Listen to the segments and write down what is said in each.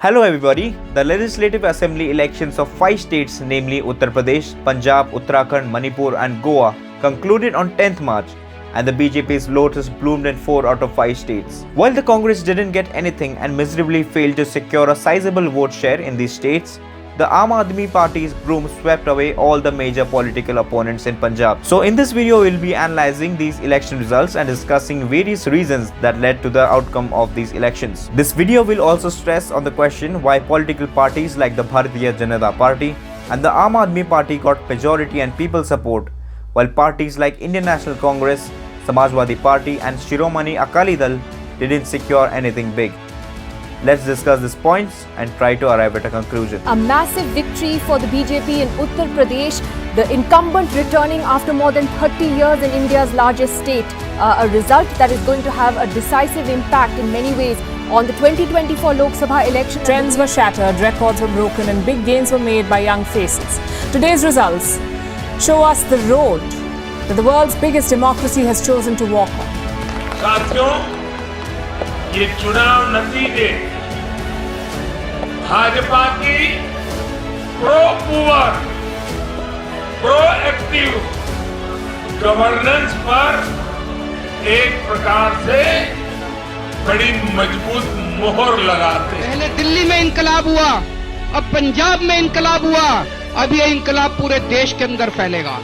Hello everybody. The Legislative Assembly elections of 5 states, namely Uttar Pradesh, Punjab, Uttarakhand, Manipur and Goa, concluded on 10th March, and the BJP's lotus bloomed in 4 out of 5 states. While the Congress didn't get anything and miserably failed to secure a sizable vote share in these states, the Aam Aadmi Party's broom swept away all the major political opponents in Punjab. So in this video, we'll be analyzing these election results and discussing various reasons that led to the outcome of these elections. This video will also stress on the question why political parties like the Bharatiya Janata Party and the Aam Aadmi Party got majority and people support, while parties like Indian National Congress, Samajwadi Party and Shiromani Akali Dal didn't secure anything big. Let's discuss these points and try to arrive at a conclusion. A massive victory for the BJP in Uttar Pradesh, the incumbent returning after more than 30 years in India's largest state. A result that is going to have a decisive impact in many ways on the 2024 Lok Sabha election. Trends were shattered, records were broken and big gains were made by young faces. Today's results show us the road that the world's biggest democracy has chosen to walk on. साथियों, ये चुनाव नतीजे भाजपा की pro mover, proactive governance पर एक प्रकार से बड़ी मजबूत मोहर लगाते हैं। पहले दिल्ली में इंकलाब हुआ, अब पंजाब में इंकलाब हुआ, अब ये इंकलाब पूरे देश के अंदर फैलेगा।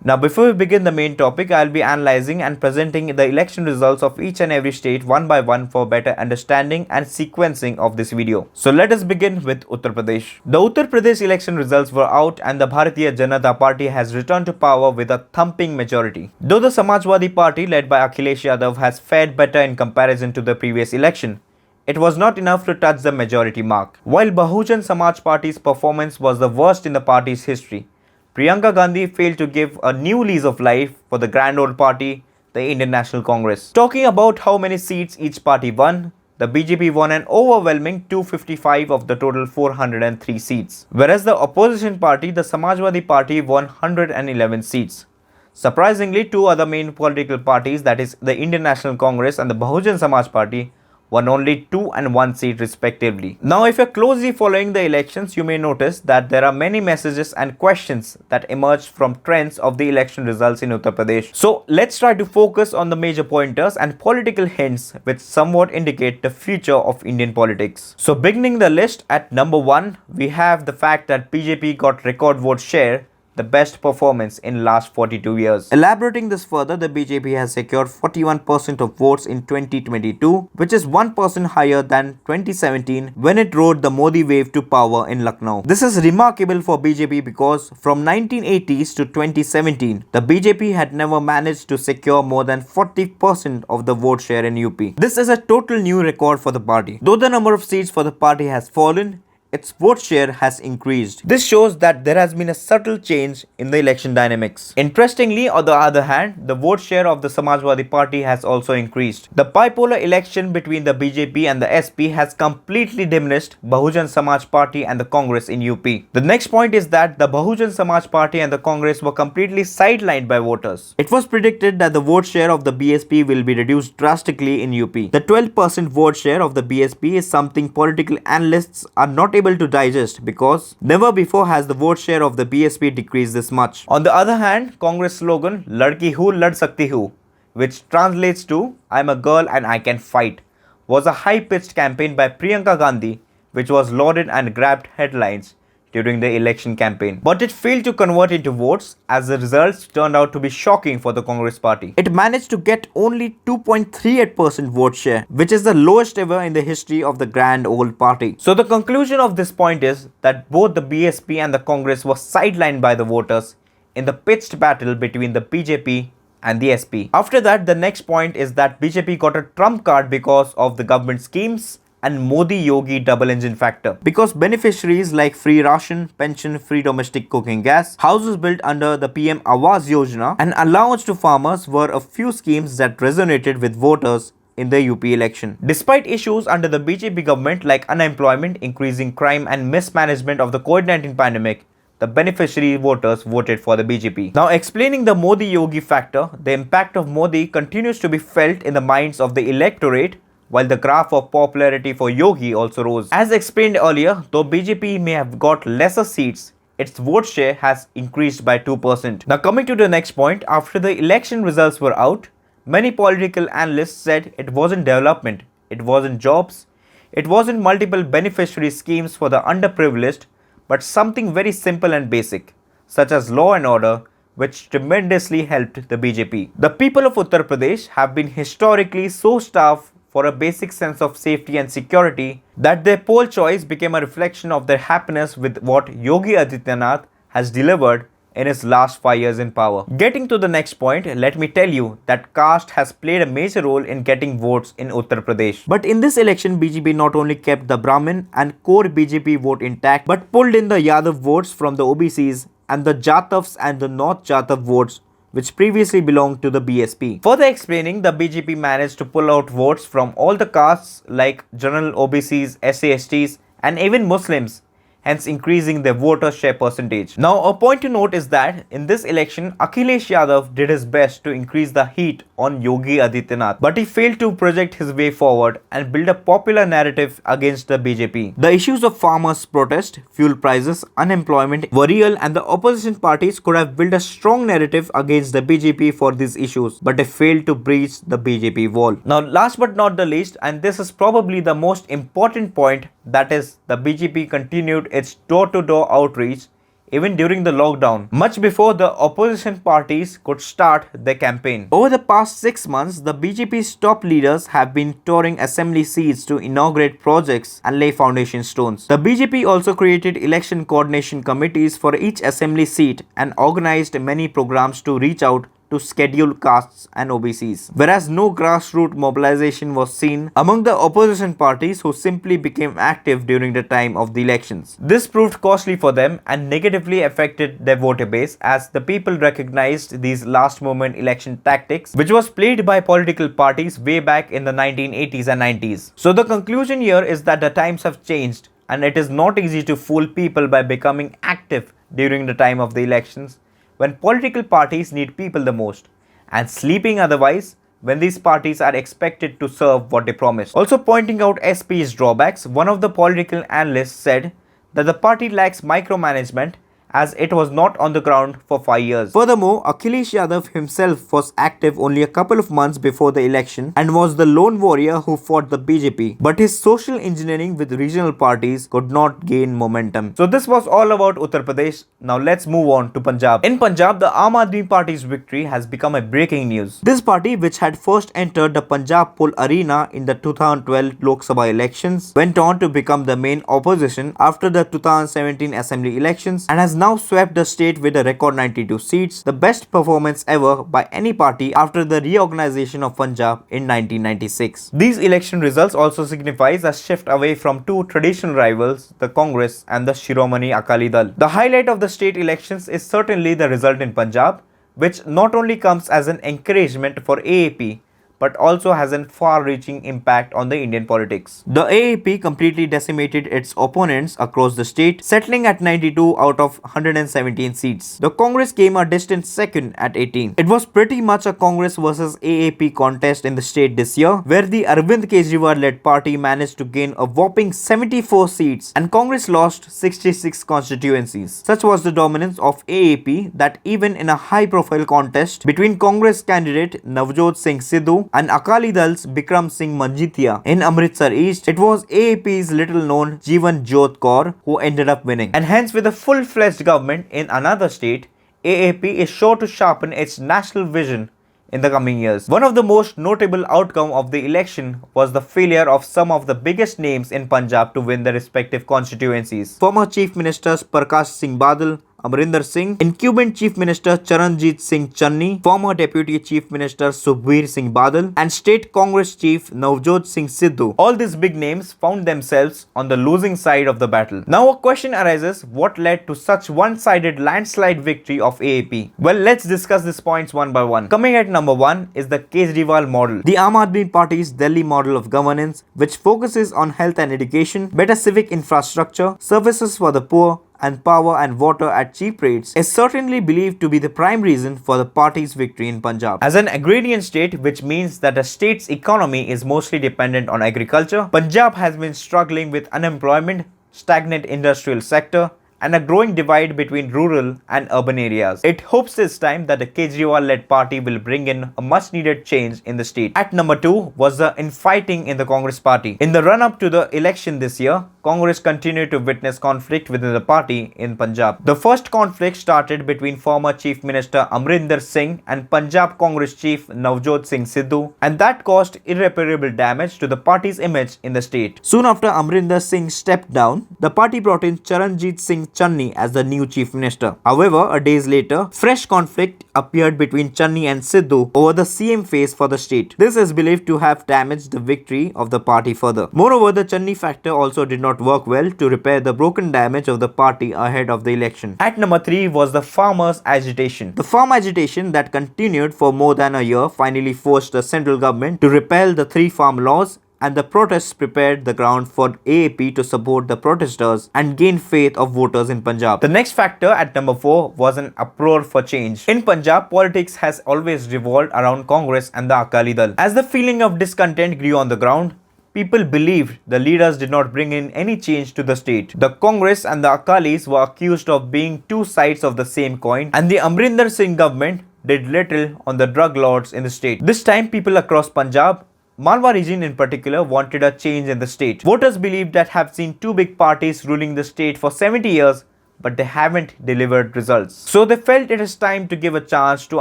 Now before we begin the main topic, I'll be analyzing and presenting the election results of each and every state one by one for better understanding and sequencing of this video. So let us begin with Uttar Pradesh. The Uttar Pradesh election results were out and the Bharatiya Janata Party has returned to power with a thumping majority. Though the Samajwadi Party led by Akhilesh Yadav has fared better in comparison to the previous election, it was not enough to touch the majority mark. While Bahujan Samaj Party's performance was the worst in the party's history, Priyanka Gandhi failed to give a new lease of life for the grand old party, the Indian National Congress. Talking about how many seats each party won, the BJP won an overwhelming 255 of the total 403 seats, whereas the opposition party, the Samajwadi Party, won 111 seats. Surprisingly, two other main political parties, that is the Indian National Congress and the Bahujan Samaj Party, won only 2 and 1 seat respectively. Now if you're closely following the elections, you may notice that there are many messages and questions that emerged from trends of the election results in Uttar Pradesh. So let's try to focus on the major pointers and political hints which somewhat indicate the future of Indian politics. So beginning the list at number 1, we have the fact that BJP got record vote share, the best performance in last 42 years. Elaborating this further, the BJP has secured 41% of votes in 2022, which is 1% higher than 2017 when it rode the Modi wave to power in Lucknow. This is remarkable for BJP because from 1980s to 2017, the BJP had never managed to secure more than 40% of the vote share in UP. This is a total new record for the party. Though the number of seats for the party has fallen, its vote share has increased. This shows that there has been a subtle change in the election dynamics. Interestingly, on the other hand, the vote share of the Samajwadi Party has also increased. The bipolar election between the BJP and the SP has completely diminished Bahujan Samaj Party and the Congress in UP. The next point is that the Bahujan Samaj Party and the Congress were completely sidelined by voters. It was predicted that the vote share of the BSP will be reduced drastically in UP. The 12% vote share of the BSP is something political analysts are not able to digest because never before has the vote share of the BSP decreased this much. On the other hand, Congress slogan "Ladki hu, lad sakti hu," which translates to "I'm a girl and I can fight," was a high-pitched campaign by Priyanka Gandhi which was lauded and grabbed headlines during the election campaign. But it failed to convert into votes as the results turned out to be shocking for the Congress party. It managed to get only 2.38% vote share, which is the lowest ever in the history of the grand old party. So the conclusion of this point is that both the BSP and the Congress were sidelined by the voters in the pitched battle between the BJP and the SP. After that, the next point is that BJP got a trump card because of the government schemes and Modi-Yogi double engine factor. Because beneficiaries like free ration, pension, free domestic cooking gas, houses built under the PM Awas Yojana and allowance to farmers were a few schemes that resonated with voters in the UP election. Despite issues under the BJP government like unemployment, increasing crime and mismanagement of the COVID-19 pandemic, the beneficiary voters voted for the BJP. Now explaining the Modi-Yogi factor, the impact of Modi continues to be felt in the minds of the electorate while the graph of popularity for Yogi also rose. As explained earlier, though BJP may have got lesser seats, its vote share has increased by 2%. Now coming to the next point, after the election results were out, many political analysts said it wasn't development, it wasn't jobs, it wasn't multiple beneficiary schemes for the underprivileged, but something very simple and basic, such as law and order, which tremendously helped the BJP. The people of Uttar Pradesh have been historically so starved for a basic sense of safety and security that their poll choice became a reflection of their happiness with what Yogi Adityanath has delivered in his last 5 years in power. Getting to the next point, let me tell you that caste has played a major role in getting votes in Uttar Pradesh. But in this election, BJP not only kept the Brahmin and core BJP vote intact, but pulled in the Yadav votes from the OBCs and the Jatavs and the North Jatav votes which previously belonged to the BSP. Further explaining, the BJP managed to pull out votes from all the castes like general OBCs, SC/STs and even Muslims, hence increasing their voter share percentage. Now a point to note is that in this election, Akhilesh Yadav did his best to increase the heat on Yogi Adityanath, but he failed to project his way forward and build a popular narrative against the BJP. The issues of farmers' protest, fuel prices, unemployment were real, and the opposition parties could have built a strong narrative against the BJP for these issues, but they failed to breach the BJP wall. Now last but not the least, and this is probably the most important point, that is, the BJP continued its door-to-door outreach even during the lockdown, much before the opposition parties could start their campaign. Over the past 6 months, the BJP's top leaders have been touring assembly seats to inaugurate projects and lay foundation stones. The BJP also created election coordination committees for each assembly seat and organized many programs to reach out to scheduled castes and OBCs, whereas no grassroots mobilization was seen among the opposition parties who simply became active during the time of the elections. This proved costly for them and negatively affected their voter base, as the people recognized these last moment election tactics which was played by political parties way back in the 1980s and 90s. So the conclusion here is that the times have changed and it is not easy to fool people by becoming active during the time of the elections, when political parties need people the most, and sleeping otherwise when these parties are expected to serve what they promise. Also pointing out SP's drawbacks, one of the political analysts said that the party lacks micromanagement as it was not on the ground for 5 years. Furthermore, Akhilesh Yadav himself was active only a couple of months before the election and was the lone warrior who fought the BJP, but his social engineering with regional parties could not gain momentum. So this was all about Uttar Pradesh. Now let's move on to Punjab. In Punjab, the Aam Aadmi Party's victory has become a breaking news. This party, which had first entered the Punjab poll arena in the 2012 Lok Sabha elections, went on to become the main opposition after the 2017 assembly elections and has now swept the state with a record 92 seats, the best performance ever by any party after the reorganization of Punjab in 1996. These election results also signifies a shift away from two traditional rivals, the Congress and the Shiromani Akali Dal. The highlight of the state elections is certainly the result in Punjab, which not only comes as an encouragement for AAP, but also has a far-reaching impact on the Indian politics. The AAP completely decimated its opponents across the state, settling at 92 out of 117 seats. The Congress came a distant second at 18. It was pretty much a Congress versus AAP contest in the state this year, where the Arvind Kejriwal-led party managed to gain a whopping 74 seats and Congress lost 66 constituencies. Such was the dominance of AAP that even in a high-profile contest between Congress candidate Navjot Singh Sidhu and Akali Dal's Bikram Singh Manjithia in Amritsar East, it was AAP's little-known Jeevan Jyot Kaur who ended up winning. And hence, with a full-fledged government in another state, AAP is sure to sharpen its national vision in the coming years. One of the most notable outcomes of the election was the failure of some of the biggest names in Punjab to win their respective constituencies. Former Chief Ministers Prakash Singh Badal, Amarinder Singh, incumbent Chief Minister Charanjit Singh Channi, former Deputy Chief Minister Sukhbir Singh Badal, and State Congress Chief Navjot Singh Sidhu. All these big names found themselves on the losing side of the battle. Now a question arises, what led to such one-sided landslide victory of AAP? Well, let's discuss these points one by one. Coming at number 1 is the Kejriwal model, the Aam Aadmi Party's Delhi model of governance, which focuses on health and education, better civic infrastructure, services for the poor, and power and water at cheap rates is certainly believed to be the prime reason for the party's victory in Punjab. As an agrarian state, which means that a state's economy is mostly dependent on agriculture, Punjab has been struggling with unemployment, stagnant industrial sector, and a growing divide between rural and urban areas. It hopes this time that the Kejriwal-led party will bring in a much-needed change in the state. At number 2 was the infighting in the Congress party. In the run-up to the election this year, Congress continued to witness conflict within the party in Punjab. The first conflict started between former Chief Minister Amrinder Singh and Punjab Congress Chief Navjot Singh Sidhu, and that caused irreparable damage to the party's image in the state. Soon after Amrinder Singh stepped down, the party brought in Charanjit Singh Channi as the new Chief Minister. However, a days later, fresh conflict appeared between Channi and Sidhu over the CM phase for the state. This is believed to have damaged the victory of the party further. Moreover, the Channi factor also did not work well to repair the broken damage of the party ahead of the election. At number 3 was the farmers' agitation. The farm agitation that continued for more than a year finally forced the central government to repeal the 3 farm laws, and the protests prepared the ground for AAP to support the protesters and gain faith of voters in Punjab. The next factor at number 4 was an uproar for change. In Punjab, politics has always revolved around Congress and the Akali Dal. As the feeling of discontent grew on the ground, people believed the leaders did not bring in any change to the state. The Congress and the Akalis were accused of being two sides of the same coin, and the Amrinder Singh government did little on the drug lords in the state. This time, people across Punjab, Malwa region in particular, wanted a change in the state. Voters believed that have seen two big parties ruling the state for 70 years, but they haven't delivered results. So they felt it is time to give a chance to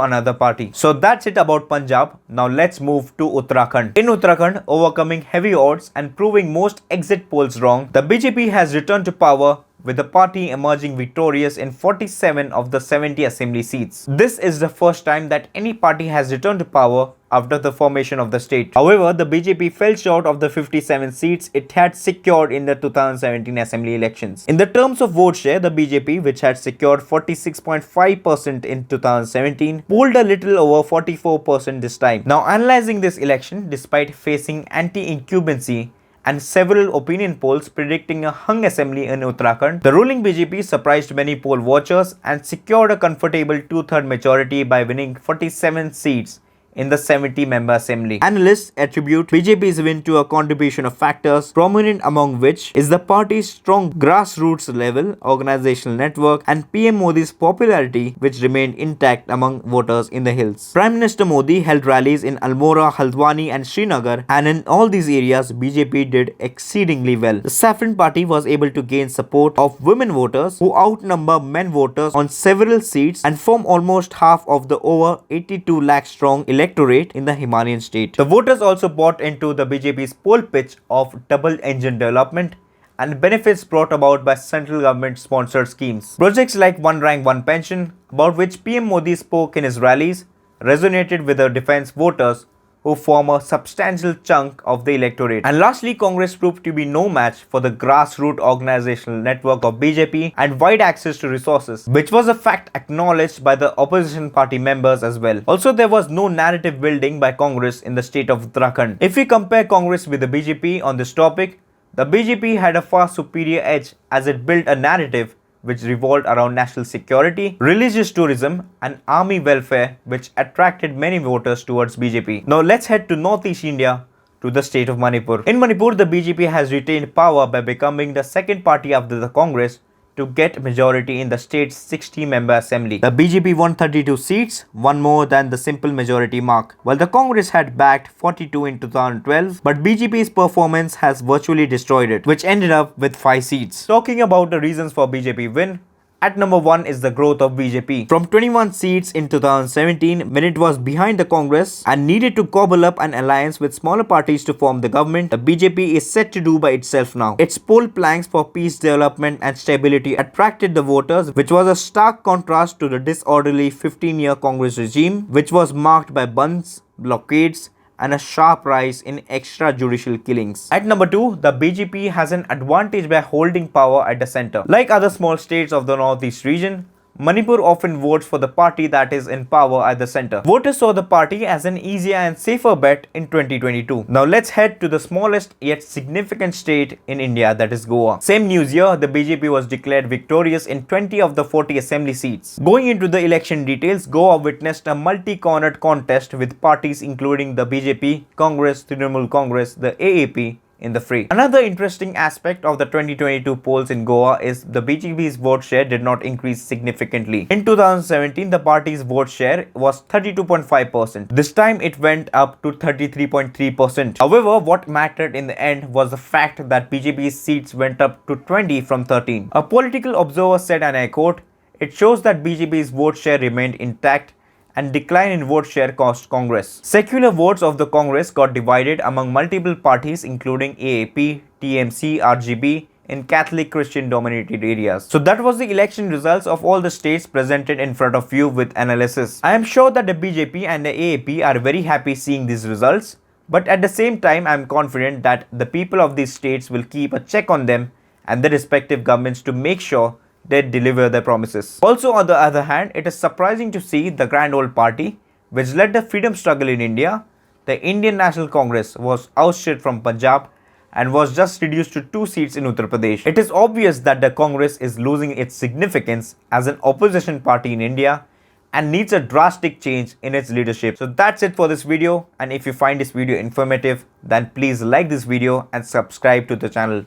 another party. So that's it about Punjab. Now let's move to Uttarakhand. In Uttarakhand, overcoming heavy odds and proving most exit polls wrong, the BJP has returned to power, with the party emerging victorious in 47 of the 70 assembly seats. This is the first time that any party has returned to power after the formation of the state. However, the BJP fell short of the 57 seats it had secured in the 2017 assembly elections. In the terms of vote share, the BJP, which had secured 46.5% in 2017, polled a little over 44% this time. Now, analyzing this election, despite facing anti-incumbency and several opinion polls predicting a hung assembly in Uttarakhand, the ruling BJP surprised many poll watchers and secured a comfortable 2/3 majority by winning 47 seats in the 70-member assembly. Analysts attribute BJP's win to a contribution of factors, prominent among which is the party's strong grassroots level organizational network and PM Modi's popularity, which remained intact among voters in the hills. Prime Minister Modi held rallies in Almora, Haldwani and Srinagar, and in all these areas BJP did exceedingly well. The Saffron Party was able to gain support of women voters who outnumber men voters on several seats and form almost half of the over 82 lakh strong electorate in the Himalayan state. The voters also bought into the BJP's poll pitch of double engine development and benefits brought about by central government sponsored schemes. Projects like One Rank One Pension, about which PM Modi spoke in his rallies, resonated with the defense voters, who form a substantial chunk of the electorate. And lastly, Congress proved to be no match for the grassroots organizational network of BJP and wide access to resources, which was a fact acknowledged by the opposition party members as well. Also, there was no narrative building by Congress in the state of Uttarakhand. If we compare Congress with the BJP on this topic, the BJP had a far superior edge as it built a narrative which revolved around national security, religious tourism and army welfare, which attracted many voters towards BJP. Now let's head to Northeast India, to the state of Manipur. In Manipur, the BJP has retained power by becoming the second party after the Congress to get majority in the state's 60-member assembly. The BJP won 32 seats, one more than the simple majority mark, while the Congress had backed 42 in 2012, but BJP's performance has virtually destroyed it, which ended up with 5 seats. Talking about the reasons for BJP win, at number 1 is the growth of BJP. From 21 seats in 2017, when it was behind the Congress and needed to cobble up an alliance with smaller parties to form the government, the BJP is set to do by itself now. Its poll planks for peace, development and stability attracted the voters, which was a stark contrast to the disorderly 15-year Congress regime, which was marked by bunds, blockades, and a sharp rise in extrajudicial killings. At number 2, the BJP has an advantage by holding power at the center. Like other small states of the Northeast region, Manipur often votes for the party that is in power at the center. Voters saw the party as an easier and safer bet in 2022. Now let's head to the smallest yet significant state in India, that is Goa. Same news year, the BJP was declared victorious in 20 of the 40 assembly seats. Going into the election details, Goa witnessed a multi-cornered contest with parties including the BJP, Congress, Trinamool Congress, the AAP, in the fray. Another interesting aspect of the 2022 polls in Goa is the BJP's vote share did not increase significantly. In 2017, the party's vote share was 32.5%. This time it went up to 33.3%. However, what mattered in the end was the fact that BJP's seats went up to 20 from 13. A political observer said, and I quote, "It shows that BJP's vote share remained intact and decline in vote share cost Congress." Secular votes of the Congress got divided among multiple parties including AAP, TMC, RGB in Catholic Christian dominated areas. So that was the election results of all the states presented in front of you with analysis. I am sure that the BJP and the AAP are very happy seeing these results, but at the same time I am confident that the people of these states will keep a check on them and their respective governments to make sure they deliver their promises. Also, on the other hand, it is surprising to see the grand old party, which led the freedom struggle in India, the Indian National Congress, was ousted from Punjab and was just reduced to 2 seats in Uttar Pradesh. It is obvious that the Congress is losing its significance as an opposition party in India and needs a drastic change in its leadership. So that's it for this video, and if you find this video informative, then please like this video and subscribe to the channel.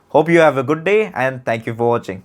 Hope you have a good day and thank you for watching.